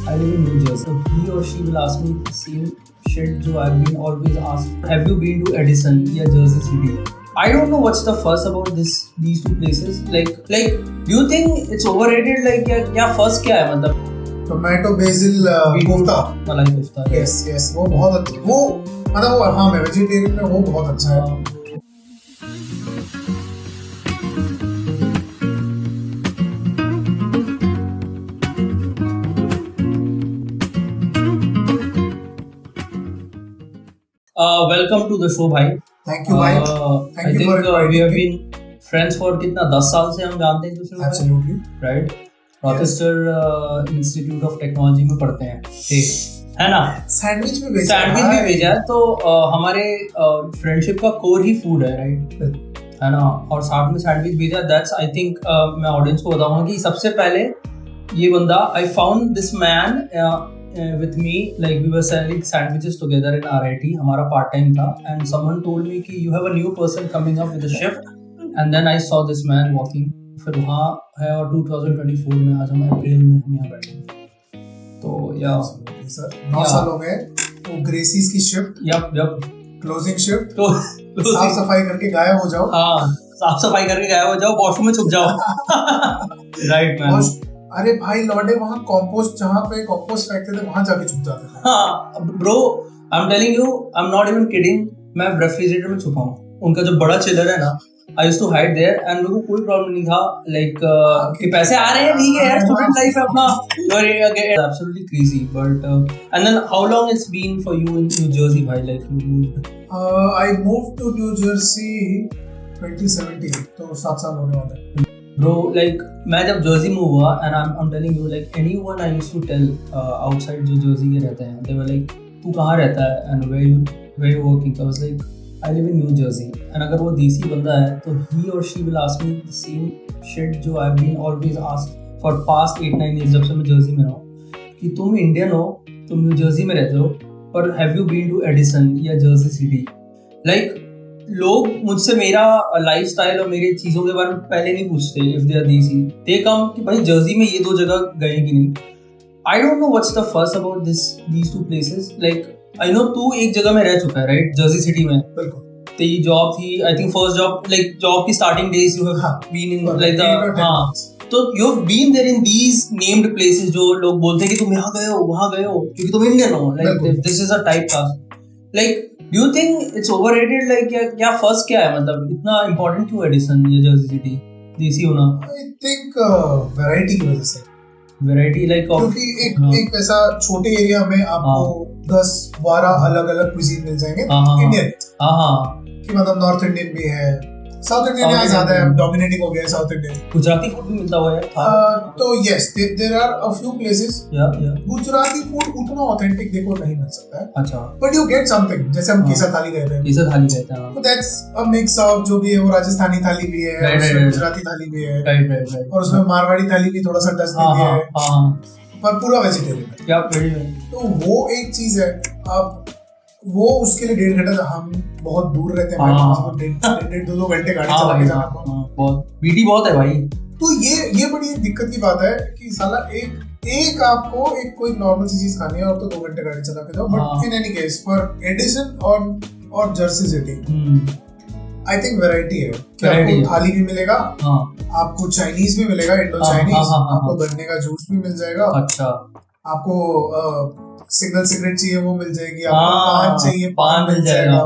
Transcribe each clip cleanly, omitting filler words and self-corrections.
I live in New Jersey. So he or she will ask me the same shit जो I've been always asked. Have you been to Edison या Jersey City? I don't know what's the fuss about these two places. Like, do you think it's overrated? Like, क्या fuss क्या है मतलब? Tomato basil kofta, malai kofta. Yes वो बहुत अच्छा, वो मतलब वो हाँ मैं वेजिटेरियन में वो बहुत अच्छा है. Welcome to the show, भाई. Thank you, भाई. Thank you for inviting we have me. been friends for कितना 10 साल से हम जानते हैं दूसरे को. Absolutely. Right. Rochester Institute of Technology में पढ़ते हैं. है ना? सैंडविच भी भेजा है. तो हमारे फ्रेंडशिप का कोर ही फूड है, राइट? है ना? और साथ में सैंडविच भेजा. दैट्स आई थिंक मैं ऑडियंस को बताऊंगा कि सबसे पहले ये बंदा, I found this man with me, like we were selling sandwiches together in RIT. हमारा part time था, and someone told me कि you have a new person coming up with a shift, and then I saw this man walking. फिर वहाँ है और 2024 में आज हम अप्रैल में हम यहाँ बैठे हैं. तो या सर 9 साल हो गए. वो ग्रेसीज की शिफ्ट, यप क्लोजिंग शिफ्ट. तो साफ सफाई करके गायब हो जाओ. हाँ, साफ सफाई करके गायब हो जाओ, वॉशरूम में छुप जाओ. Right man. अरे भाई लौटे वहाँ कंपोस्ट, जहाँ पे कंपोस्ट फेंकते थे वहाँ जाके छुप जाते थे. हाँ bro, I am telling you, I am not even kidding. मैं रेफ्रिजरेटर में छुपा हूँ. उनका जो बड़ा चिलर है ना, I used to hide there, and मेरे को कोई प्रॉब्लम नहीं था. लाइक कि पैसे आ रहे हैं, ठीक है यार, स्टूडेंट लाइफ है अपना. Absolutely crazy. But and then how long it's been for you in New Jersey भाई? Like you moved. I moved to New Jersey 2017, तो 7 साल होने वाले हैं. Bro, like मैं जब जर्सी मूव हुआ, and I'm telling you, like anyone I used to tell outside जो जर्सी के रहते हैं, they were like, तू कहाँ रहता है and where you working? I was like, I live in New Jersey. And अगर वो देसी बंदा है तो he or she will ask me the same shit जो I've been always asked for past 8-9 years जब से मैं जर्सी में रहा हूँ, कि तुम इंडियन हो, तुम न्यू जर्सी में रहते हो, पर have you been to Edison या जर्सी सिटी? Like लोग मुझसे मेरा लाइफस्टाइल और मेरी चीजों के बारे में पहले नहीं पूछते. इफ दे आर देसी, दे कम कि भाई जर्सी में ये 2 जगह गए कि नहीं. I don't know what's the first about these 2 places. Like I know तू एक जगह में रह चुका है, राइट? जर्सी सिटी में. बिल्कुल. तेरी जॉब थी, I think first job, like job की starting days you have been in like the. हाँ, तो you have been there in these named places जो लोग बोलते हैं कि तुम यहाँ गए हो, वहाँ गए हो, क्योंकि तुम इंडियन हो. Like this is a type cast. Like do you think it's overrated? Like क्या फर्स्ट क्या है, मतलब इतना important क्यों एडिसन या जर्सी सिटी देसी होना? I think वैरायटी की वजह से. वैरायटी लाइक क्योंकि एक ऐसा छोटे एरिया में आपको 10-12 अलग-अलग क्विजीन मिल जाएंगे इंडियन. हाँ कि मतलब नॉर्थ इंडियन भी है, साउथ इंडियन यहाँ ज्यादा है, डोमिनेटिंग हो गया साउथ इंडियन. गुजराती फूड भी मिलता हुआ है. तो yes, there are a few places. Gujarati food उतना ऑथेंटिक देखो नहीं मिल सकता है. अच्छा. But you get something. जैसे हम केसर थाली गए थे. तो दैट्स अ मिक्स ऑफ जो भी है, वो राजस्थानी थाली भी है, गुजराती थाली भी है, राइट. और उसमें मारवाड़ी थाली भी थोड़ा सा टच देती है, पर पूरा वेजिटेरियन है. तो वो एक चीज है. अब वो उसके लिए 1.5 घंटा, हम बहुत दूर रहते हैं, 1.5-2 घंटे गाड़ी चला के जाना. बहुत बीटी बहुत है भाई. तो ये बड़ी दिक्कत की बात है कि साला एक आपको एक कोई नॉर्मल सी चीज खानी है और तो 2 घंटे गाड़ी चला के जाओ. But in any case for Edison और Jersey City, I think variety है. आपको थाली भी मिलेगा, आपको चाइनीज भी मिलेगा, इंडो चाइनीज, आपको गन्ने का जूस भी मिल जाएगा. अच्छा. आपको सिंगल सिगरेट चाहिए वो मिल जाएगी, आपको पान चाहिए पान मिल जाएगा.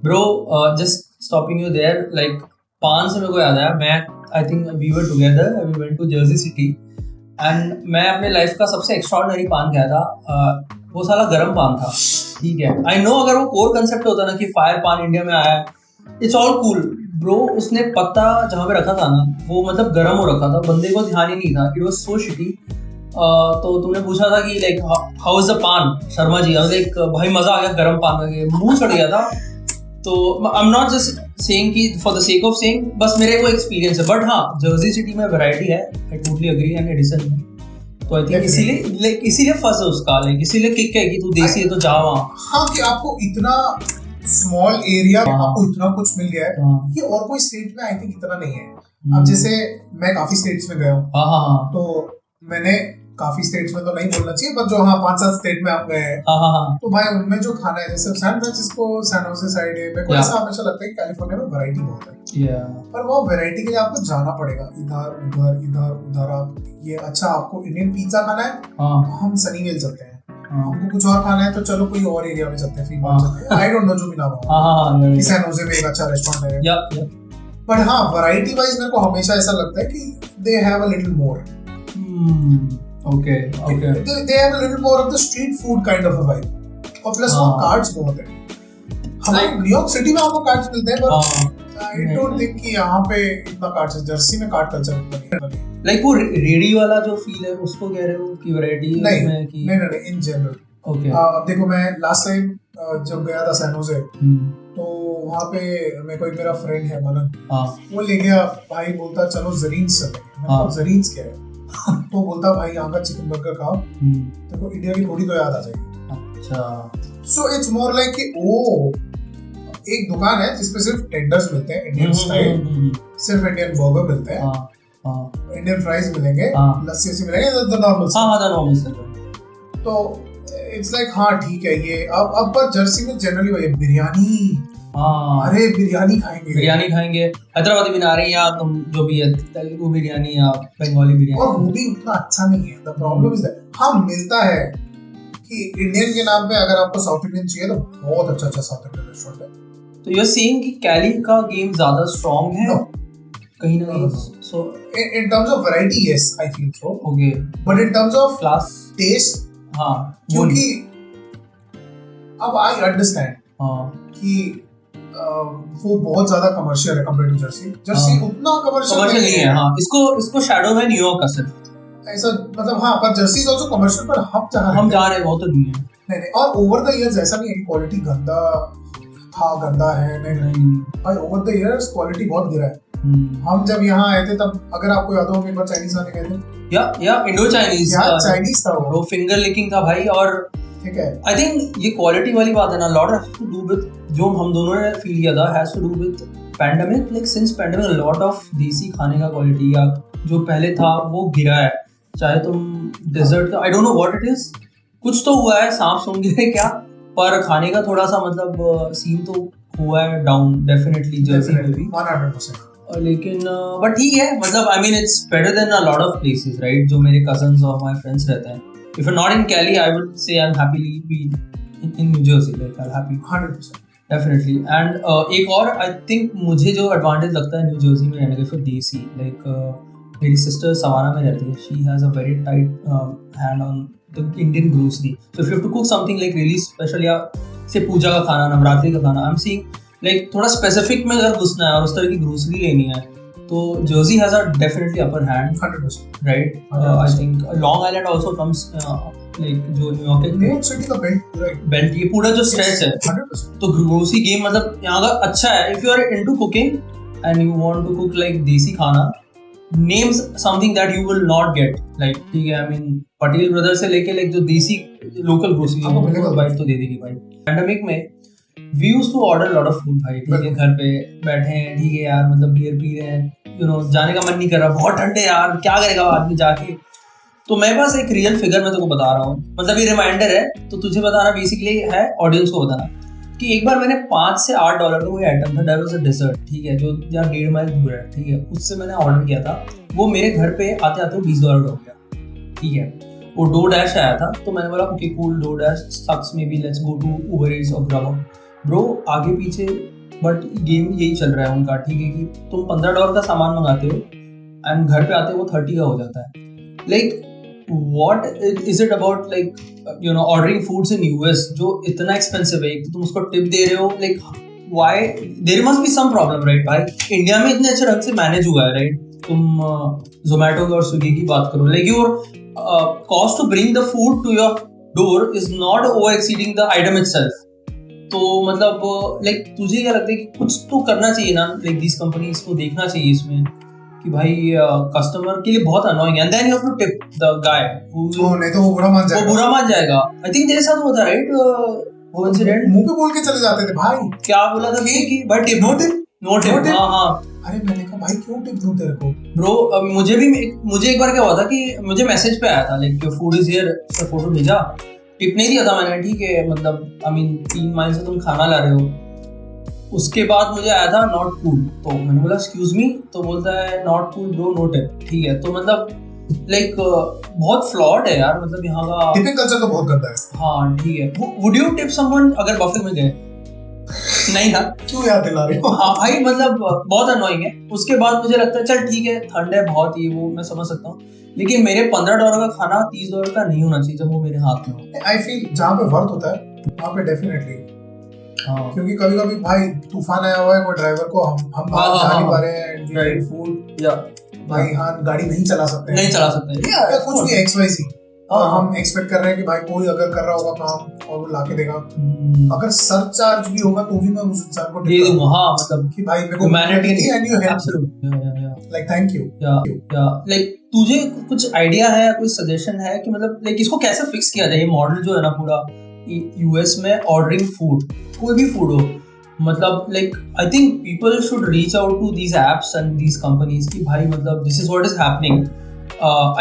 Bro, just stopping you there, like paan से मेरे को याद आया, मैं I think we were together, we went to Jersey City, and मैं अपने लाइफ का सबसे एक्स्ट्राऑर्डिनरी पान खाया था. वो साला गरम पान था, ठीक है. आई नो अगर वो कोर कंसेप्ट होता ना कि फायर पान इंडिया में आया है, इट्स ऑल कूल ब्रो. उसने पत्ता जहाँ पे रखा था ना, वो मतलब गरम हो रखा था, बंदे को ध्यान ही नहीं था. It was so shitty. तो तुमने पूछा था कि लाइक हाउ इज द पान शर्मा जी. लाइक भाई मजा आ गया गरम पान का, मुंह सड़ गया था. तो I am not just saying कि for the sake of saying, बस मेरे को एक्सपीरियंस है. बट हाँ, जर्सी सिटी में वैरायटी है, I totally agree. And Edison में तो आई थिंक इसीलिए फंस है उसका, लाइक इसीलिए किक है कि तू देसी है तो जा वहाँ. हाँ, कि आपको इतना स्मॉल एरिया में आपको इतना कुछ मिल गया है कि और कोई स्टेट में आई थिंक इतना नहीं है. अब जैसे मैं काफी स्टेट्स में गया हूँ, तो मैंने काफी स्टेट्स में तो नहीं बोलना चाहिए, पर जो हाँ 5-7 स्टेट में आप गए हैं, तो भाई उनमें जो खाना है, जैसे San Francisco, San Jose side है, मेरे को ऐसा हमेशा लगता है कि कैलिफोर्निया में वैरायटी बहुत है, पर वो वैरायटी के लिए आपको जाना पड़ेगा इधर उधर इधर उधर। आप ये अच्छा आपको इंडियन पिज्जा खाना है तो हम सनीवेल चलते हैं, हमको कुछ और खाना है तो चलो कोई और एरिया में चलते हैं, फ्रीमार्ट चलते हैं, आई डोंट नो जो भी नाम हो, कि सैन होजे में एक अच्छा रेस्टोरेंट है। बट हाँ वैरायटी वाइज मेरे को हमेशा ऐसा लगता है कि they have a little more, okay they have a little more of the street food kind of a vibe, और प्लस वो कार्ड्स बहुत है। हमारे न्यूयॉर्क सिटी में आपको कार्ड्स मिलते हैं, पर आई डोंट थिंक कि यहाँ पे इतना कार्ड्स है। जर्सी में कार्ड कल्चर नहीं, लाइक वो रेडी वाला जो फील है उसको कह रहे हो कि वैरायटी नहीं कि नहीं इन जनरल। ओके अब देखो, मैं लास्ट टाइम जब गया था सैन होजे, तो वहाँ पे मेरे को एक मेरा फ्रेंड है मनन, वो ले गया, भाई बोलता चलो जरीन्स चलेंगे। जरीन्स क्या है? तो बोलता भाई यहाँ का चिकन बर्गर खाओ, देखो इंडिया की थोड़ी तो याद आ जाएगी। अच्छा, सो इट्स मोर लाइक कि ओ एक दुकान है जिसपे सिर्फ टेंडर्स मिलते हैं इंडियन स्टाइल, सिर्फ इंडियन बर्गर मिलते हैं, इंडियन फ्राइज मिलेंगे, लस्सी वस्सी मिलेंगे, द नॉर्मल। तो इट्स लाइक हाँ ठीक है ये अब पर जर्सी में जनरली वही बिरयानी, अरे बिरयानी खाएंगे, हैदराबादी बिरयानी या तुम जो भी है, तेलुगु बिरयानी या बंगाली बिरयानी, और वो भी उतना अच्छा नहीं है। द प्रॉब्लम इज दैट हाँ मिलता है कि इंडियन के नाम पे अगर आपको साउथ इंडियन चाहिए तो बहुत अच्छा साउथ इंडियन रेस्टोरेंट है। तो यू आर सेइंग कि कैली का गेम ज्यादा स्ट्रांग है कहीं ना कहीं? So in terms of variety yes I feel so, okay, but in terms of class test क्योंकि अब आई अंडरस्टैंड कि वो बहुत ज्यादा कमर्शियल है कंपेयर टू जर्सी उतना कमर्शियल नहीं है। इसको शैडो में न्यूयॉर्क का सिर्फ ऐसा मतलब पर जर्सी इज आल्सो कमर्शियल, पर हम जा रहे हैं वो तो नहीं है। नहीं और ओवर द इयर्स ऐसा नहीं है कि क्वालिटी गंदा है, नहीं भाई ओवर द इयर्स क्वालिटी बहुत गिरा है। हम जब यहाँ आए थे तब अगर आपको याद हो एक बार चाइनीज आने गए थे, या इंडो चाइनीज था वो फिंगर लिकिंग था भाई, और ठीक है आई थिंक ये क्वालिटी वाली बात है ना, lot has to do with जो हम दोनों ने फील किया था, has to do with pandemic. Like since pandemic lot of desi खाने का क्वालिटी या जो पहले था वो गिरा है, चाहे तुम डेजर्ट का आई don't know what it is, कुछ तो हुआ है, सांप सूंघ गए क्या, पर खाने का थोड़ा सा मतलब सीन तो हुआ है डाउन डेफिनेटली जर्सी में भी 100%। लेकिन बट ठीक है, मतलब I mean it's better than a lot of places right, जो मेरे कजन्स और माय फ्रेंड्स रहते हैं। If you're not in Cali, I would say I'm happily be in New Jersey. Like I'll happy 100%. Definitely. And एक और I think मुझे जो advantage लगता है न्यू जर्सी में रहने का for देसी, like मेरी sister सवाना में रहती है, she has a very tight hand on the Indian grocery. So if you have to cook something like really special या से पूजा का खाना, नवरात्रि का खाना, I'm seeing like थोड़ा specific में अगर घुसना है और उस तरह की grocery लेनी है, तो Jersey has a definitely upper hand, 100%, right? I think Long Island also comes like जो न्यूयॉर्क सिटी का बेल्ट ये पूरा जो स्ट्रेच है 100%। तो ग्रोसरी गेम मतलब यहाँ का अच्छा है। If you are into cooking and you want to cook like desi खाना, names something that you will not get like, ठीक है, आई मीन पटेल ब्रदर से लेके लाइक जो देसी लोकल ग्रोसरी है बाइट तो दे देगी भाई। पैंडेमिक में we used to order a lot of food भाई, ठीक है, घर पे बैठे हैं, ठीक है यार, मतलब बियर पी रहे हैं, यू नो, जाने का मन नहीं कर रहा, बहुत ठंडे यार, क्या करेगा आदमी जाके। तो मेरे पास एक रियल फिगर मैं तुमको बता रहा हूँ, मतलब ये रिमाइंडर है तो तुझे बताना बेसिकली है, ऑडियंस को बताना कि एक बार मैंने $5 से $8 का कोई आइटम था, दैट वाज अ डेजर्ट, ठीक है, जो यहाँ 1.5 माइल दूर है, ठीक है, उससे मैंने ऑर्डर किया था, वो मेरे घर पे आते आते $20 का हो गया, ठीक है। वो DoorDash आया था, तो मैंने बोला okay cool, DoorDash sucks, maybe let's go to Uber Eats और Grubhub। ब्रो आगे पीछे बट गेम यही चल रहा है उनका, ठीक है, कि तुम $15 का सामान मंगाते हो एंड घर पे आते हो वो 30 का हो जाता है। Like what is it about like you know ordering foods in US जो इतना एक्सपेंसिव है, एक तो तुम उसको टिप दे रहे हो, like why there must be some problem right भाई। इंडिया में इतने अच्छे ढंग से मैनेज हुआ है राइट, तुम जोमेटो और स्विगी की बात करो, like your cost to bring the food to your door is not over exceeding the item itself. तो मतलब लाइक तुझे क्या लगता है कि कुछ तो करना चाहिए ना, लाइक दिस कंपनीज को देखना चाहिए इसमें कि भाई कस्टमर के लिए बहुत अनोइंग है, and then you have to tip the guy नहीं तो वो बुरा मान जाएगा। आई थिंक तेरे साथ हुआ था राइट वो इंसिडेंट, मुंह पे बोल के चले जाते थे भाई, क्या बोला था कि भाई टिप नो टिप। हां अरे मैंने कहा भाई क्यों टिप दूं तेरे को ब्रो। मुझे एक बार क्या हुआ था कि मुझे मैसेज पे आया था लाइक फूड इज हियर, उसका फोटो भेजा, टिप नहीं दिया था मैंने, ठीक है, मतलब आई मीन 3 माइल से तुम खाना ला रहे हो। उसके बाद मुझे आया था नॉट कूल, तो मैंने बोला एक्सक्यूज मी, तो बोलता है not cool bro, no tip, ठीक है। तो मतलब लाइक बहुत फ्लॉड है यार, मतलब यहाँ का टिपिंग कल्चर तो बहुत गंदा है। हाँ ठीक है। वुड यू टिप समवन अगर बफे में गए? नहीं ना, क्यों याद दिला रहे हो? हाँ भाई, मतलब बहुत अनोइंग है। उसके बाद मुझे लगता है चल ठीक है, ठंड है बहुत ही, वो मैं समझ सकता हूँ, लेकिन मेरे $15 का खाना $30 का नहीं होना चाहिए जब वो मेरे हाथ में हो। आई फील जहाँ पे वर्थ होता है वहाँ पे डेफिनेटली, क्योंकि कभी कभी भाई तूफान आया हुआ है, कोई ड्राइवर को हम बाहर जा नहीं पा रहे हैं, फूड या भाई हाँ गाड़ी नहीं चला सकते या कुछ भी XYZ, और हम एक्सपेक्ट कर रहे हैं कि भाई कोई अगर कर रहा होगा काम और वो लाके देगा, अगर सरचार्ज भी होगा तो भी मैं उस इंसान को दे दूंगा। हाँ मतलब कि भाई मेरे को humanity and you help, like thank you. Like तुझे कुछ आइडिया है, कुछ सजेशन है कि मतलब लाइक इसको कैसे फिक्स किया जाए? ये मॉडल जो है ना पूरा यूएस में ऑर्डरिंग फूड, कोई भी फूड हो, मतलब like I think people should reach out to these apps and these companies कि भाई मतलब this is what is happening.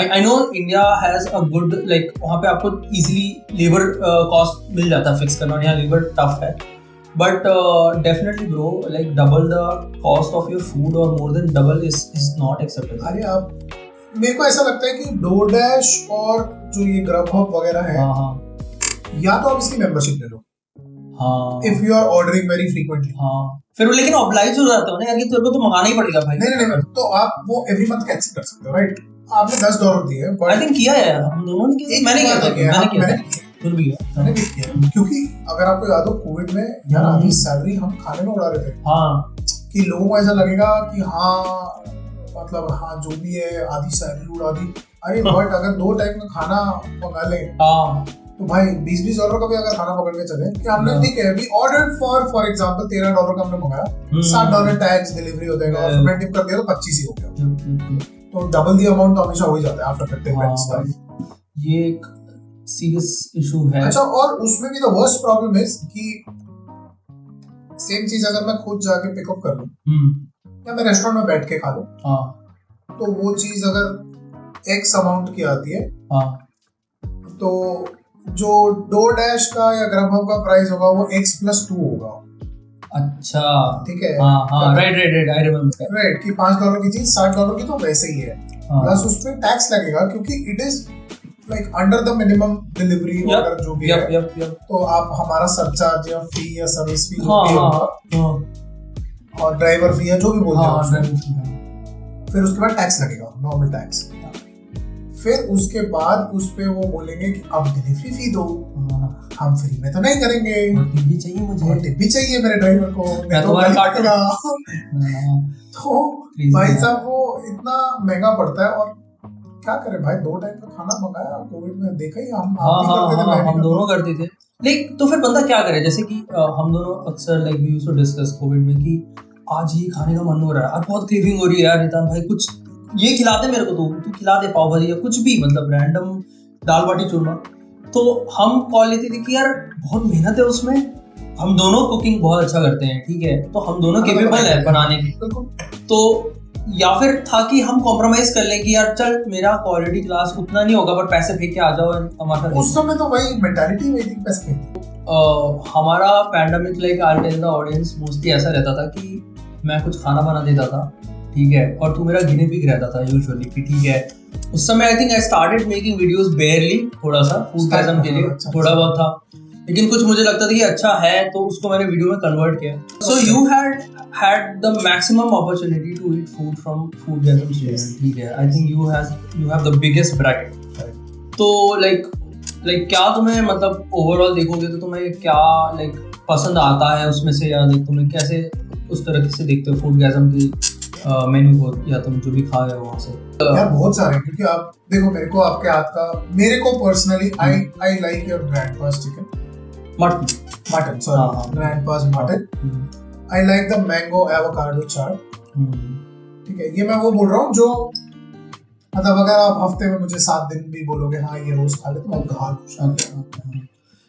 I know India has a good like वहाँ पे आपको easily labor cost मिल जाता है फिक्स करना, और यहाँ labor tough है, but definitely bro like double the cost of your food or more than double is not acceptable। अरे आप मेरे को ऐसा लगता है कि DoorDash और जो ये Grubhub वगैरह है, या तो आप इसकी मेंबरशिप ले लो, if you are ordering very frequently, फिर वो लेकिन ऑब्लाइज हो जाते हो ना यार कि तेरे को तो मंगाना ही पड़ेगा भाई। नहीं तो आप वो एवरी मंथ कैंसिल कर सकते हो, राइट? आपने $10 दिए, आई थिंक किया है यार, हम दोनों ने किया, मैंने किया, मैंने भी किया, क्योंकि अगर आपको याद हो कोविड में यार आधी सैलरी हम खाने में उड़ा रहे थे। कि लोगों को ऐसा लगेगा कि हाँ मतलब हाँ जो भी है आधी सैलरी उड़ा दी, अरे बट अगर 2 टाइम का खाना मंगा ले तो भाई $20 का भी अगर खाना पकड़ के चले कि हमने ठीक है वी ऑर्डर फॉर एग्जांपल $13 का हमने मंगाया, $7 टैक्स डिलीवरी हो जाएगा और मैं टिप कर दिया तो 25 ही हो गया, तो डबल दी अमाउंट तो हमेशा हो ही जाता है आफ्टर 15 मिनट्स। ये एक सीरियस इशू है। अच्छा, और उसमें भी द वर्स्ट प्रॉब्लम इज कि सेम चीज अगर मैं खुद जाके पिकअप कर लूं या मैं रेस्टोरेंट में बैठ के खा लूं, तो वो चीज अगर X अमाउंट की आती है, तो जो DoorDash का या Grubhub का प्राइस होगा वो X+2 होगा। अच्छा ठीक है, राइट आई रिमेंबर, राइट, कि $5 की चीज $60 की तो वैसे ही है, प्लस उस पे टैक्स लगेगा क्योंकि it is like under the minimum delivery order जो भी है, तो आप हमारा सरचार्ज या फी या सर्विस फी और ड्राइवर फी या जो भी बोलते हैं, फिर उसके बाद टैक्स लगेगा, नॉर्मल टैक्स, फिर उसके बाद उस पे वो बोलेंगे कि अब डिलीवरी फी दो, हम फ्री में तो नहीं करेंगे, टिप भी चाहिए मुझे, टिप भी चाहिए मेरे ड्राइवर को, मैं तो काटूंगा। तो भाई साहब वो इतना महंगा पड़ता है, और क्या करे भाई 2 टाइम का खाना मंगाया कोविड में, देखा ही हम दोनों करते थे। लाइक तो फिर बंदा क्या करे, जैसे कि हम दोनों अक्सर like we used to discuss covid में कि आज ये खाने का मन हो रहा है, आज बहुत क्रेविंग हो रही है यार नितान भाई, कुछ ये खिला दे मेरे को, तू खिला दे पाव भाजी या कुछ भी, मतलब रैंडम दाल बाटी चूरमा। तो हम कॉल लेते थे कि यार बहुत मेहनत है उसमें, हम दोनों कुकिंग बहुत अच्छा करते हैं, ठीक है, तो हम दोनों केपेबल है बनाने की, तो या फिर था कि हम कॉम्प्रोमाइज कर लें कि यार चल मेरा क्वालिटी क्लास उतना नहीं होगा, पर पैसे फेंक के आ जाओ हमारा। उस समय तो वही मेंटालिटी हुई थी, पैसे हमारा pandemic like I tell the audience mostly ऐसा रहता था कि मैं कुछ खाना बना देता था, ठीक है, और तू मेरा गिने पिक रहता था यूजुअली कि ठीक है। उस समय I think I started making videos बेयरली, थोड़ा सा फूडgasm के लिए थोड़ा बहुत था, लेकिन कुछ मुझे लगता था कि अच्छा है तो उसको मैंने वीडियो में कन्वर्ट किया। So you had the maximum opportunity to eat food from foodgasm channel, ठीक है, I think you have the biggest bracket, तो like क्या तुम्हें मतलब ओवरऑल देखोगे तो तुम्हें क्या लाइक पसंद आता है उसमें से, या लाइक तुम्हें कैसे उस तरह से देखते हो फूडgasm की मेन्यू को, या तुम जो भी खा रहे हो वहाँ से? यार बहुत सारे, क्योंकि आप देखो मेरे को आपके हाथ का, मेरे को personally I like your grandpa's chicken, mutton sorry grandpa's mutton, I like the mango avocado chaat, ठीक है, ये मैं वो बोल रहा हूँ जो मतलब अगर आप हफ्ते में मुझे 7 दिन भी बोलोगे हाँ ये रोज खा ले तो मैं खा लूँ।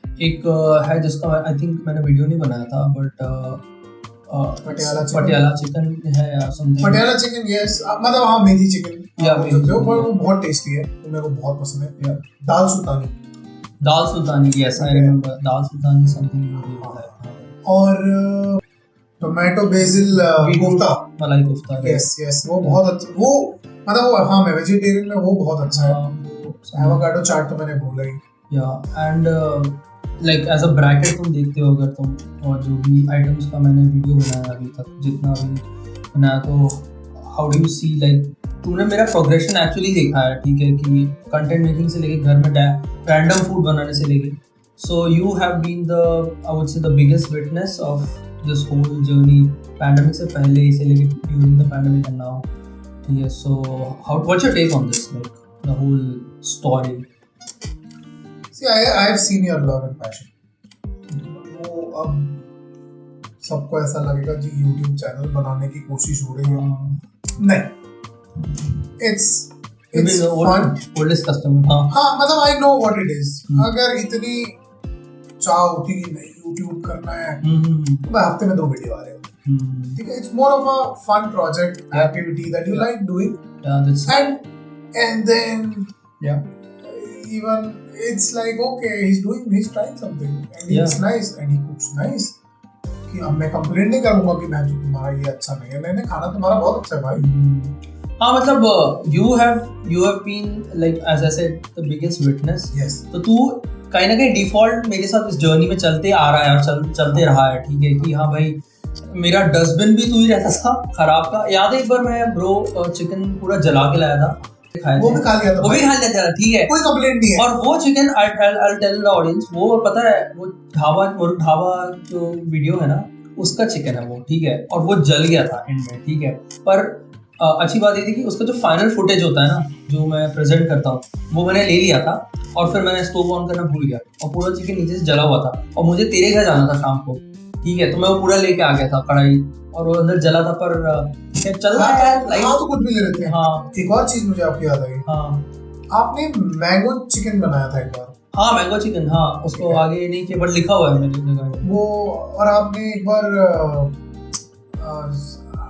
एक है जिसका आई थिंक मैंने वीडियो नहीं बनाया था, बट पटियाला चिकन है या समथिंग। पटियाला चिकन यस, मतलब हाँ मेथी चिकन पर वो बहुत टेस्टी है, तो मेरे को बहुत पसंद है। Dal sultani yes I remember, dal sultani something. और tomato basil kofta, malai kofta yes वो बहुत अच्छा, वो मतलब वो हाँ मैं वेजिटेरियन में वो बहुत अच्छा है। एवोकाडो चाट तो मैंने भूल गई। या and like as a bracket तुम देखते हो अगर तुम, और जो भी आइटम्स का मैंने वीडियो बनाया अभी तक जितना भी बनाया, तो how do you see like तूने मेरा प्रोग्रेशन एक्चुअली देखा है, ठीक है, कि कंटेंट मेकिंग से लेके घर में रैंडम फूड बनाने से लेके, so you have been the I would say the biggest witness of this whole journey, pandemic से पहले से लेके during the pandemic and now, ठीक है। So how what's your take on this like the whole story? See, I have seen your love and passion. वो अब सबको ऐसा लगेगा कि YouTube चैनल बनाने की कोशिश हो रही है, नहीं, it's fun. Oldest customer, हाँ मतलब I know what it is. अगर इतनी चाह होती कि नहीं YouTube करना है, तो मैं हफ्ते में 2 वीडियो आ रहे होते, ठीक है। It's more of a fun project, activity that you like doing, and then even it's like okay he's trying something and it's nice and he cooks nice, कि अब मैं कंप्लेंट नहीं करूंगा कि मैं जो तुम्हारा ये अच्छा नहीं है, नहीं खाना तुम्हारा बहुत अच्छा है भाई। हाँ मतलब you have been like as I said the biggest witness, yes, तो तू कहीं ना कहीं डिफॉल्ट मेरे साथ इस जर्नी में चलते आ रहा है और चलते रहा है, ठीक है, कि हाँ भाई मेरा डस्टबिन भी तू ही रहता था खराब का। याद है एक बार मैं ब्रो चिकन पूरा जला के लाया था, वो भी खा लिया था, ठीक है, कोई कंप्लेंट नहीं है। और वो chicken I'll tell the audience, वो पता है वो ढाबा जो वीडियो है ना उसका चिकन है वो, ठीक है, और वो जल गया था एंड में, ठीक है। पर अच्छी बात ये थी कि उसका जो फाइनल फुटेज होता है ना जो मैं प्रेजेंट करता हूँ वो मैंने ले लिया था, और फिर मैंने स्टोव ऑन करना भूल गया और पूरा चिकन नीचे से जला हुआ था, और मुझे तेरे घर जाना था शाम को, ठीक है, तो मैं वो पूरा लेके आ गया था कढ़ाई, और वो अंदर जला था, पर चल रहा है लाइफ। हाँ तो कुछ भी ले लेते हैं। हाँ एक और चीज मुझे आपकी याद आई, हाँ आपने मैंगो चिकन बनाया था एक बार। हाँ मैंगो चिकन, हाँ उसको आगे नहीं किया बट लिखा हुआ है मेरे जगह वो। और आपने एक बार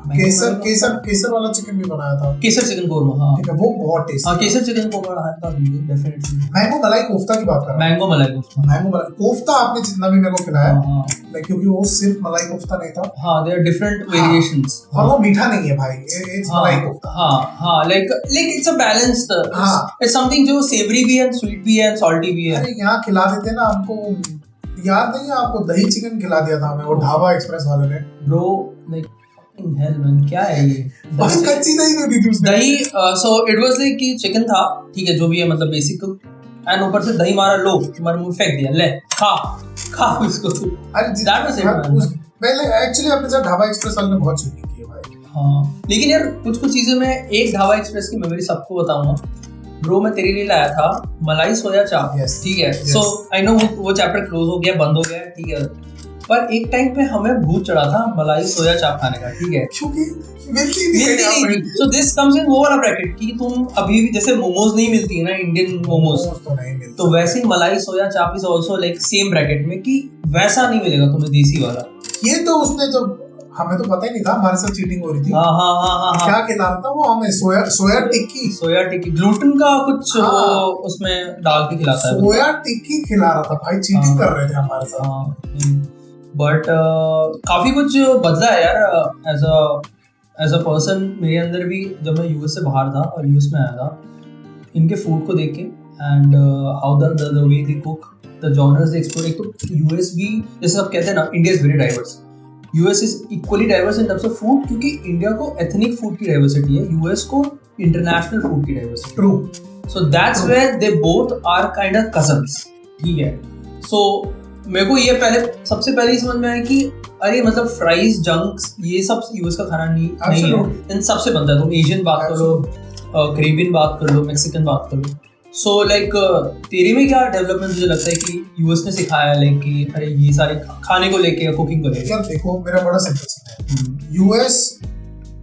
केसर वाला चिकन भी बनाया था, केसर चिकन कोरमा, हाँ ठीक है, वो बहुत टेस्टी। हाँ केसर चिकन कोरमा डेफिनेटली। मैंगो मलाई कोफ्ता की बात कर रहा हूं, मैंगो मलाई कोफ्ता आपने जितना भी मेरे को खिलाया, क्योंकि वो सिर्फ मलाई कोफ्ता नहीं था, हाँ देयर आर डिफरेंट वेरिएशंस, और वो मीठा नहीं है भाई, इट्स मलाई कोफ्ता। हाँ like it's a balanced, it's something जो सेवरी भी है, स्वीट भी है, सॉल्टी भी है। अरे यहाँ खिला देते ना हमको, याद नहीं है आपको दही चिकन खिला दिया था हमें वो ढाबा एक्सप्रेस वाले ने, ब्रो लाइक hell man, क्या है ये कच्ची दही दे दी थी उसने। दही सो इट वाज लाइक कि चिकन था, ठीक है, जो भी है मतलब बेसिक, एंड ऊपर से दही मारा, लो तुम्हारे मुंह फेंक दिया, ले खा उसको तू। अरे दैट वाज इट। पहले एक्चुअली अपने साथ ढाबा एक्सप्रेस वाले ने बहुत चीटिंग की है भाई। हाँ लेकिन यार कुछ चीजें मैं एक ढाबा एक्सप्रेस की मेमोरी सबको बताऊंगा ब्रो। मैं तेरे लिए लाया था मलाई सोया चाप, ठीक है, सो आई नो वो चैप्टर क्लोज हो गया, बंद हो गया, ठीक है, पर एक टाइम पे हमें भूत चढ़ा था मलाई सोया चाप खाने का, ठीक है, क्योंकि मिलती नहीं। सो दिस कम्स इन वो वाला ब्रैकेट कि तुम अभी भी जैसे मोमोज नहीं मिलती है ना इंडियन मोमोज, तो वैसे ही मलाई सोया चाप is also like same bracket में, कि वैसा नहीं मिलेगा तुम्हें देसी वाला। ये तो उसने तो हमें तो पता ही नहीं था, हमारे साथ चीटिंग हो रही थी। हाँ क्या खिला रहा था वो हमें? सोया टिक्की ग्लूटेन का कुछ उसमें डाल के खिलाता है, सोया टिक्की खिला रहा था भाई, चीटिंग कर रहे थे हमारे साथ। बट काफी कुछ बदला है यार एज अ पर्सन मेरे अंदर भी। जब मैं यूएस से बाहर था और यूएस में आया था, इनके फूड को देख के and how the way they cook, the genres they explore. एक तो यूएस भी जैसे आप कहते हैं ना, India is very diverse, US is equally diverse in terms of food, क्योंकि इंडिया को एथनिक फूड की डाइवर्सिटी है, यूएस को इंटरनेशनल फूड की diversity. True. So that's where they both are kind of cousins, ठीक है। सो मेरे को ये सबसे पहले समझ में आया कि अरे मतलब फ्राइज, जंक्स, ये सब यूएस का खाना नहीं है, इन सबसे बनता है। तुम एशियन बात कर लो, कैरेबियन बात कर लो, मैक्सिकन बात कर लो। सो लाइक तेरे में क्या डेवलपमेंट मुझे लगता है कि यूएस ने सिखाया, लाइक कि अरे ये सारे खाने को लेके, कुकिंग को लेके? यार देखो मेरा बड़ा सिंपल सा है, यूएस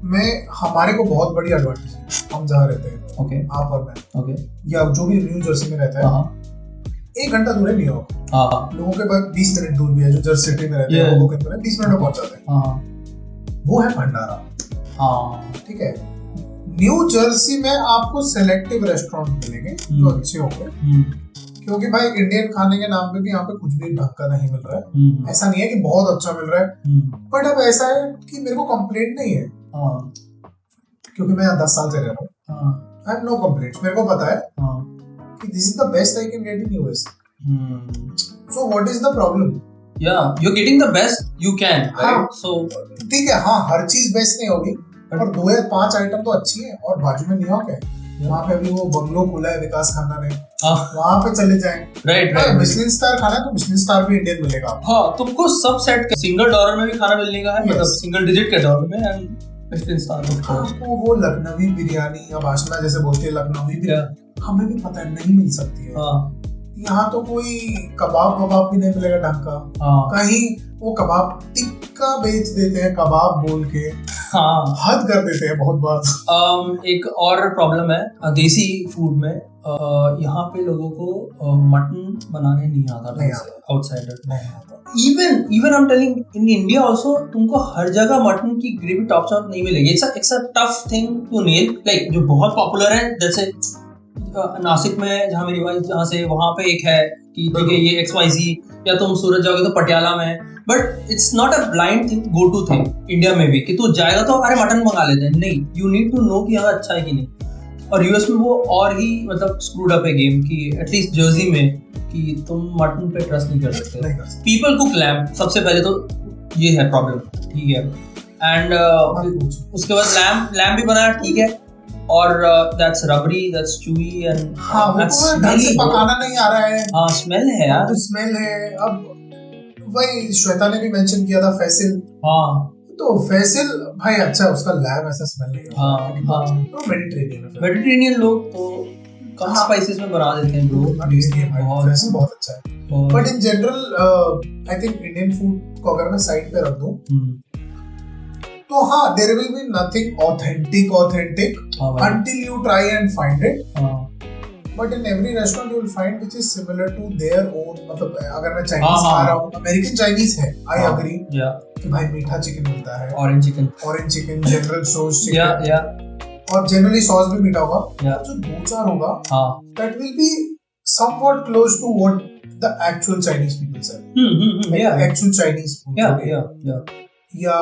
में हमारे को बहुत बड़ी एडवांटेज है, हम जहाँ रहते हैं, ओके, आप और मैं, ओके, या जो भी न्यू जर्सी में रहता है, 1 घंटा दूर है न्यूयॉर्क। लोगों के पास 20 मिनट दूर भी है, जो जर्सी सिटी में रहते हैं, वो 20 मिनट में पहुंच जाते हैं। वो है भंडारा। हाँ ठीक है, न्यू जर्सी में आपको सेलेक्टिव रेस्टोरेंट मिलेंगे जो अच्छे होंगे, क्योंकि भाई इंडियन खाने के नाम पे भी यहाँ पे कुछ भी ढंग का नहीं मिल रहा है। ऐसा नहीं है कि बहुत अच्छा मिल रहा है, बट अब ऐसा है कि मेरे को कंप्लेंट नहीं है, क्योंकि मैं यहाँ 10 साल से रह रहा हूँ। I have no complaints. मेरे को पता है कि this is the best I can get in US. So what is the problem? Yeah, you're getting the best you can, right? So ठीक है, हाँ हर चीज बेस्ट नहीं होगी, पर 2 या 5 आइटम तो अच्छी है। और बाजू में न्यूयॉर्क है, वहाँ पे अभी वो बंगलो खुला है विकास खन्ना ने, वहाँ पे चले जाएं। राइट। मिशेलिन स्टार खाना है तो मिशेलिन स्टार भी इंडियन मिलेगा। हाँ, तुमको सब सेट सिंगल डॉलर में भी खाना मिलने का है, मतलब सिंगल डिजिट के डॉलर में, एंड मिशेलिन स्टार में आपको वो लखनवी बिरयानी, अब आशना जैसे बोलते हैं लखनवी बिरयानी, हमें भी पता है नहीं मिल सकती है। यहाँ तो कोई कबाब भी नहीं मिलेगा ढंग का। कहीं वो कबाब टिक्का बेच देते हैं कबाब बोल के, हद कर देते हैं बहुत बार। एक और प्रॉब्लम है देसी फूड में, यहाँ पे लोगों को मटन बनाने नहीं आता, outsider. Even I am telling in India also, तुमको हर जगह मटन की ग्रेवी टॉप शॉप नहीं मिलेगी। It's a tough thing to nail. Like जो बहुत पॉपुलर है, जैसे नासिक में जहाँ मेरी वाइफ जहाँ से, वहाँ पे एक है कि ठीक है ये XYZ, या तुम सूरत जाओगे तो पटियाला में है। But it's not a blind thing, go to thing India में भी, कि तू जाएगा तो अरे मटन मंगा लेते हैं। नहीं, यू नीड टू नो कि यहाँ अच्छा है कि नहीं। और यूएस में वो और ही मतलब स्क्रूड अप है गेम, कि एटलीस्ट जर्सी में कि तुम मटन पे ट्रस्ट नहीं कर सकते। पीपल कुक लैम्ब, सबसे पहले तो ये है प्रॉब्लम, ठीक है। एंड उसके बाद लैम्ब भी बनाया, ठीक है, और that's rubbery, that's chewy and that's smelly। पकाना नहीं आ रहा है। हाँ, स्मेल है यार, तो स्मेल है। अब वही श्वेता ने भी मेंशन किया था फैसिल। तो फैसिल भाई अच्छा है, उसका लैब ऐसा स्मेल नहीं है। तो मेडिटेरेनियन लोग तो कम स्पाइसेस में बना देते हैं ब्रो, बहुत अच्छा है। But in general I think Indian food को अगर मैं साइड पे रख दूं तो हाँ, there will be nothing authentic until you try and find it. But in every restaurant you will find which is similar to their own. मतलब अगर मैं चाइनीज खा रहा हूँ, अमेरिकन चाइनीज है, I agree कि भाई मीठा चिकन मिलता है, orange chicken, general sauce chicken, और जनरली सॉस भी मीठा होगा। जो 2-4 होगा, that will be somewhat close to what the actual Chinese people say. Actual Chinese food. या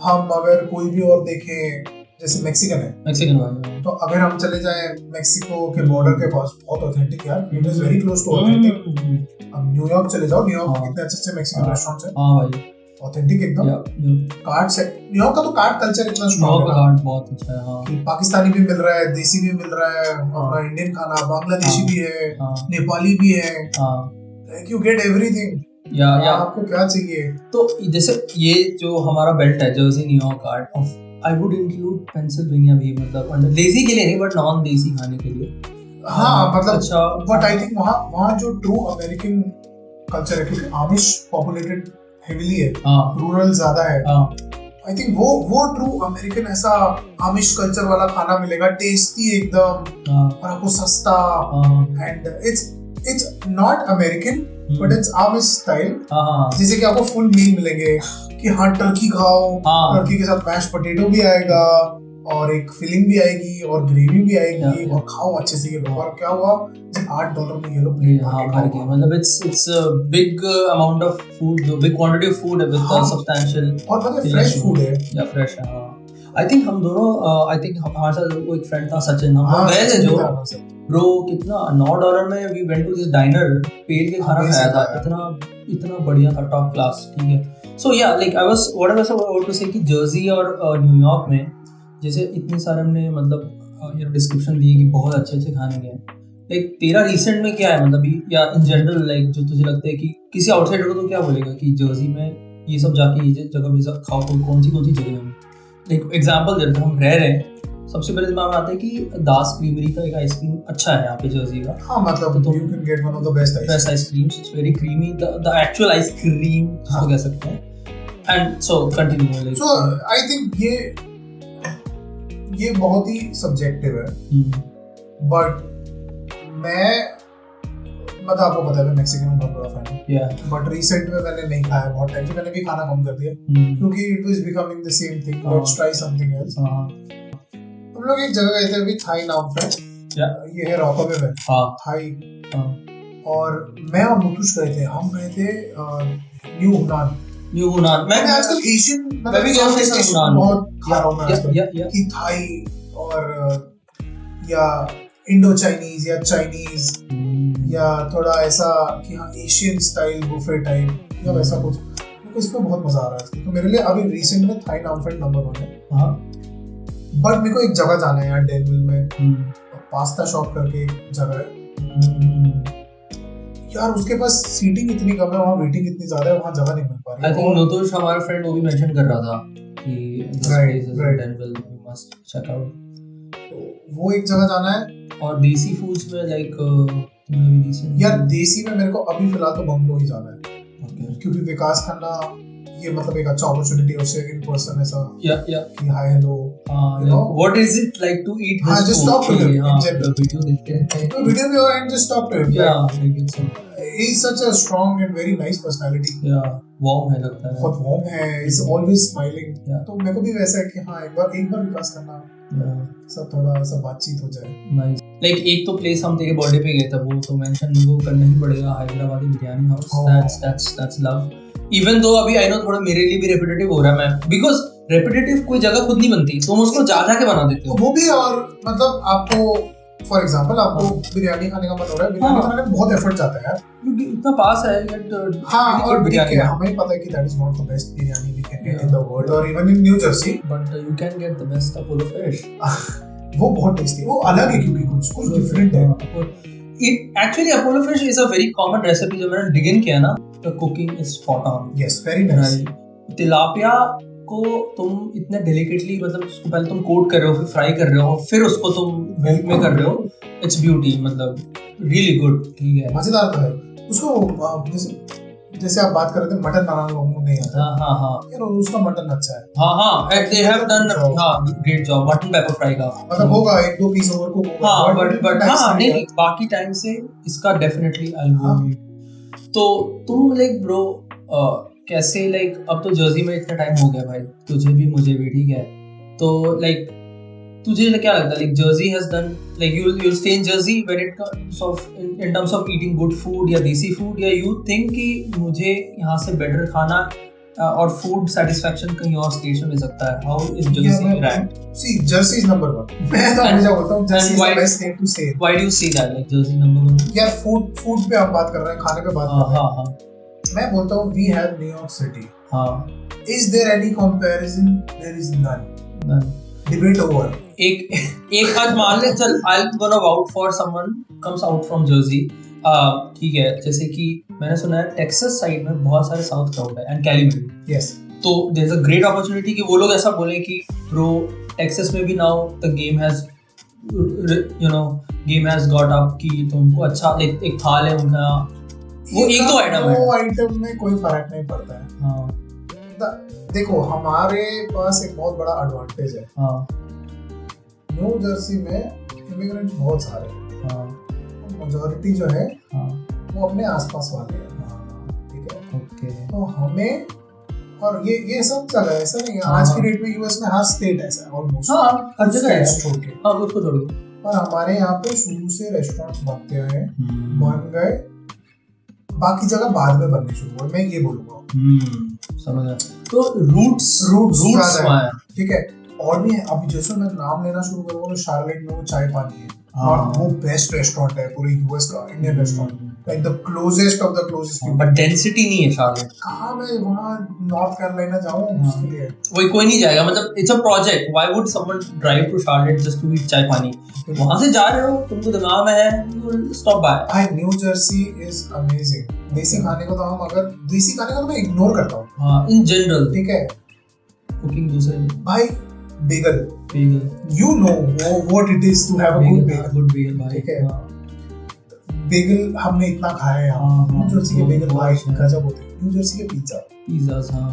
हम अगर कोई भी और देखें, जैसे मैक्सिकन वाला, तो अगर हम चले जाएं मेक्सिको के बॉर्डर के पास, बहुत ऑथेंटिक यार, it is very close to authentic. अब न्यूयॉर्क चले जाओ, न्यूयॉर्क में कितने अच्छे मैक्सिकन रेस्टोरेंट्स हैं। हां भाई, ऑथेंटिक एकदम। कार्ड से न्यूयॉर्क का तो कार्ड कल्चर इतना स्ट्रांग है, कार्ड बहुत अच्छा है। हां, पाकिस्तानी भी मिल रहा है, देसी भी मिल रहा है, अपना इंडियन खाना, बांग्लादेशी भी है, नेपाली भी है। Like you get everything. या आपको क्या चाहिए। तो जैसे ये जो हमारा बेल्ट है, Jersey, New York, art, I would include Pennsylvania भी, मतलब देसी के लिए नहीं बट नॉन देसी खाने के लिए। हाँ मतलब अच्छा, बट आई थिंक वहाँ जो ट्रू अमेरिकन कल्चर है, क्योंकि आमिश पॉपुलेटेड हेवीली है, रूरल ज्यादा है, आई थिंक वो ट्रू अमेरिकन ऐसा आमिश कल्चर वाला खाना मिलेगा, टेस्टी एकदम, और आपको सस्ता, and it's not American but it's Amish style. जैसे कि आपको फुल मील मिलेंगे कि हाँ टर्की खाओ, टर्की के साथ मैश पोटैटो भी आएगा, और एक फिलिंग भी आएगी, और ग्रेवी भी आएगी, और खाओ अच्छे से। ये लो, और क्या हुआ, $8 में ये लो प्लेट भर के, मतलब it's big amount of food, big quantity of food with substantial, और मतलब फ्रेश फूड है, या फ्रेश है। आई थिंक हम दोनों, आई थिंक हमारे साथ वो एक फ्रेंड था सचिन, हम गए थे जो ब्रो, कितना $9 में we went to this diner, पेट के खाना खाया था, इतना बढ़िया था, टॉप क्लास, ठीक है। So yeah like I was what to say कि जर्सी और न्यूयॉर्क में जैसे इतने सारे हमने मतलब ये डिस्क्रिप्शन दिए कि बहुत अच्छे अच्छे खाने गए, लाइक तेरा रिसेंट में क्या है, मतलब या इन जनरल, लाइक जो तुझे लगता है कि किसी आउटसाइडर को तो क्या बोलेगा कि जर्सी में ये सब जाके ये जगह पे खाओ, तो कौन सी जगह में, लाइक एग्जांपल देते हैं, हम रह रहे हैं, सबसे पहले दिमाग में आता है कि दास क्रीमरी का एक आइसक्रीम अच्छा है यहाँ पे जर्सी का। हाँ मतलब तो you can get one of the best ice creams, it's very creamy, the actual ice cream जिसको कह सकते हैं। And so continue, like so I think ये बहुत ही सब्जेक्टिव है, बट मैं मतलब आपको पता है मैं मैक्सिकन में बहुत बड़ा फैन हूँ, yeah, बट रिसेंट में मैंने नहीं खाया बहुत टाइम से, मैंने भी खाना कम कर दिया क्योंकि it was becoming the same thing, let's try something else. हम लोग एक जगह गए थे अभी, थाई नाम पे, ये है रॉकवे में, थाई, और मैं और मुतुश गए थे, हम गए थे न्यू हुनान। मैंने आजकल एशियन मतलब बहुत खा रहा हूँ मैं आजकल कि थाई और या इंडो चाइनीज या चाइनीज या थोड़ा ऐसा कि हाँ एशियन स्टाइल बुफे टाइप या वैसा कुछ, मुझे इसमें बहुत मजा आ रहा है। तो मेरे लिए अभी रिसेंट में थाई नामफेट नंबर 1 है। बट मेरे को एक जगह जाना है यार, डेनविल में पास्ता शॉप करके एक जगह है यार, उसके पास सीटिंग इतनी कम है, वहाँ वेटिंग इतनी ज्यादा है, वहाँ जगह नहीं मिल पा रही। आई थिंक नोतोश हमारा फ्रेंड वो भी मेंशन कर रहा था कि डेनविल मस्ट चेक आउट। वो एक जगह जाना है। और देसी फूड्स में लाइक यार देसी में मेरे को अभी फिलहाल तो बंगलो ही जाना है, क्योंकि विकास खन्ना ये मतलब एक अच्छा अपॉर्चुनिटी है उससे इन पर्सन ऐसा कि hi hello you know what is it like to eat his just talk to him in general, video देखते हैं, तो वीडियो भी और and just talk to him, he is such a strong and very nice personality, warm है, लगता है बहुत warm है, is always smiling, तो मेरे को भी वैसा है कि हाँ एक बार विकास करना सब थोड़ा सा बातचीत हो जाए। नाइस। लाइक एक तो प्लेस हम तेरे बर्थडे पे गए थे, वो तो मेंशन मेरे को करना ही पड़ेगा, Hyderabadi biryani house, that's love. Even though अभी आई नो थोड़ा मेरे लिए भी रेपिटेटिव हो रहा है, मैं बिकॉज रेपिटेटिव कोई जगह खुद नहीं बनती, तुम उसको जा के बना देते हो। वो भी, और मतलब आपको फॉर एग्जांपल आपको बिरयानी खाने का मन हो रहा है, बिरयानी बनाने में बहुत एफर्ट जाता है यार, क्योंकि इतना पास है। हाँ, और बिरयानी हमें पता है कि that is not the best biryani we can get in the world और even in New Jersey, but you can get the best Apollo fish. वो बहुत टेस्टी है, वो अलग है क्योंकि कुछ डिफरेंट है। It actually Apollo fish is a very common recipe, जब मैंने dig in किया ना, the cooking is spot on. Yes, very nice. Tilapia को तुम इतने delicately, मतलब उसको पहले तुम कोट कर रहे हो, फिर फ्राई कर रहे हो, फिर उसको तुम मिल्क में कर रहे हो, it's beauty, मतलब really good, ठीक है, मजेदार तो है। उसको जैसे आप बात कर रहे थे मटन बनाना लोगों को नहीं आता। हाँ यार उसका मटन अच्छा है। हाँ they have done great job mutton paper fry का, मतलब होगा एक दो पीस ओवर कुक होगा, हाँ बट हाँ नहीं, बाकी टाइम से इसका definitely I'll go eat। तो तुम लाइक ब्रो कैसे, लाइक अब तो जर्सी में इतना टाइम हो गया भाई, तुझे भी मुझे भी, ठीक है, तो लाइक तुझे क्या लगता है, like Jersey has done, like you'll stay in Jersey when it comes of in terms of eating good food या देसी फूड, या you think कि मुझे यहाँ से बेटर खाना और फूड सेटिस्फैक्शन कहीं और स्टेट में मिल सकता है? How is Jersey ranked? See, Jersey is number 1. मैं तो हमेशा बोलता हूँ Jersey is the best state to stay. Why do you say that, like Jersey number 1? यार फूड पे आप बात कर रहे हैं, खाने पे बात कर रहे हैं, मैं बोलता हूँ we have New York City. Is there any comparison? There is none. Debate over. एक आज मान ले, चल I'll gonna vouch for someone comes out from Jersey, ठीक है, जैसे कि मैंने सुना है टेक्सास साइड में बहुत सारे साउथ क्राउड है एंड कैली में, यस, तो there is a great opportunity कि वो लोग ऐसा बोले कि ब्रो टेक्सास में भी now the game has game has got up, कि तुमको अच्छा एक थाल है उनका, वो एक दो आइटम है, वो आइटम में कोई फर्क नहीं पड़ता है। हाँ, देखो हमारे पास एक बहुत बड़ा एडवांटेज है, हाँ, न्यू जर्सी में इमिग्रेंट्स बहुत सारे हैं, हाँ, मेजॉरिटी जो है, हाँ, वो अपने आसपास वाले हैं, हाँ, ठीक है, ओके, तो हमें, और ये सब जगह ऐसा नहीं है, आज की डेट में यूएस में हर स्टेट ऐसा है ऑलमोस्ट, हाँ, हर जगह है, छोड़ के, हाँ, उसको छोड़ के, पर हमारे यहाँ पे शुरू से रेस्टोरेंट्स बनते हैं, बन गए, बाकी जगह बाद में बनने शुरू हुए, मैं ये बोलूँगा, समझा, तो रूट्स ठीक है, और भी है, अभी जैसे मैं नाम लेना शुरू करूँगा तो शार्लेट में वो चाय पानी है, और वो बेस्ट रेस्टोरेंट है पूरे यूएस का, Indian restaurant, like the closest of the closest, but density नहीं है शार्लेट, कहाँ मैं वहाँ नॉर्थ कैरोलिना जाऊँ उसके लिए, वही कोई नहीं जाएगा, मतलब it's a project, why would someone drive to Charlotte just to eat chai pani, वहाँ से जा रहे हो, तुमको दिमाग में है, यू विल स्टॉप बाय। भाई न्यू जर्सी इज अमेजिंग, देसी खाने को तो हम, अगर देसी खाने को तो मैं इग्नोर करता हूँ, हाँ, इन जनरल, ठीक है, कुकिंग दूसरे, भाई bagel, you know what it is to have a good bagel, ठीक है, bagel हमने इतना खाया है यहाँ, न्यू जर्सी के bagel भाई गजब होते हैं, न्यू जर्सी के pizzas, हाँ,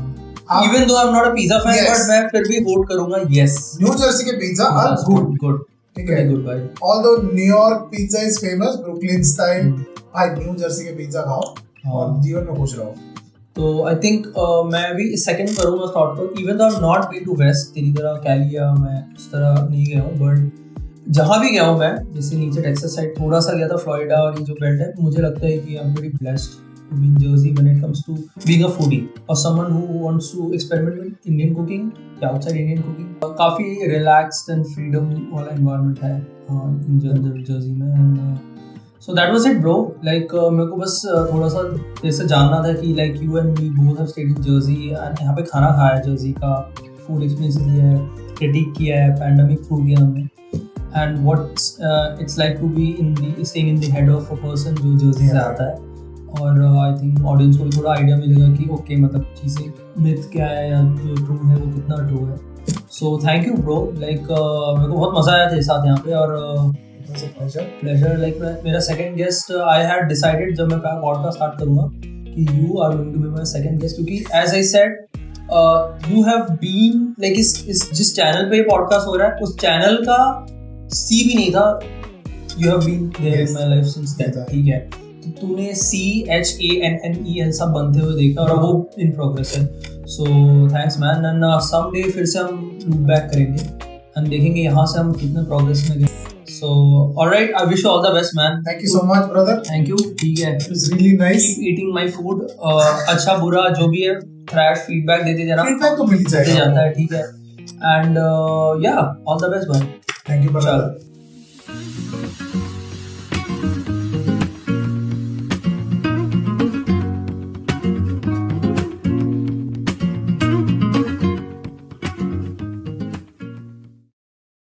even though I'm not a pizza fan, but मैं फिर भी वोट करूँगा yes, न्यू जर्सी के पिज्जा are good, ठीक है, गुड भाई। Although New York pizza is famous, Brooklyn style, भाई न्यू जर्सी के पिज्जा खाओ और जीवन में खुश रहो। तो आई थिंक मैं भी सेकंड करूंगा स्टॉप पर, even though I have not been to west, तेरी तरह कैली या मैं उस तरह नहीं गया हूँ, बट जहाँ भी गया हूँ मैं, जैसे नीचे टेक्सास साइड थोड़ा सा गया था, फ्लोरिडा और ये जो बेल्ट है, मुझे लगता है कि I am very blessed to be in Jersey when it comes to being a foodie or someone who wants to experiment with Indian cooking या outside Indian cooking। काफ़ी relaxed and freedom वाला environment है in Jersey में, and so that was it bro। like मेरे को बस थोड़ा सा जैसे जानना था कि like you and me both have stayed in Jersey and यहाँ पे खाना खाया है, Jersey का food experience लिया है, critique किया है, pandemic through किया हमने, and what it's like to be staying in the head of a person जो Jersey से आता है। और आई थिंक ऑडियंस को भी थोड़ा आइडिया मिलेगा कि ओके मतलब चीज़ें मिथ क्या है या जो ट्रू है वो कितना ट्रू है। So thank you bro, like मेरे को बहुत मज़ा आया तेरे साथ यहाँ पे, और प्लेजर। लाइक मेरा second guest I had decided जब मैं पॉडकास्ट स्टार्ट करूँगा कि you are going to be my second guest, क्योंकि as I said you have been like इस जिस चैनल पे पॉडकास्ट हो रहा है उस चैनल का सी भी नहीं था, you have been there in my life since then. ठीक है, तो तूने CHANNE सब बनते हुए देखा और वो इन प्रोग्रेस है। So thanks man, and someday फिर से हम लूप बैक करेंगे एंड देखेंगे यहाँ से हम कितने प्रोग्रेस में गए। So alright, I wish you all the best man. Thank you so much brother. Thank you. ठीक है, it's really nice. Keep eating my food. अच्छा बुरा जो भी है ट्रैश फीडबैक देते जाना, फीडबैक तो मिल ही जाता है। ठीक है, एंड या ऑल द बेस्ट भाई। Thank you brother.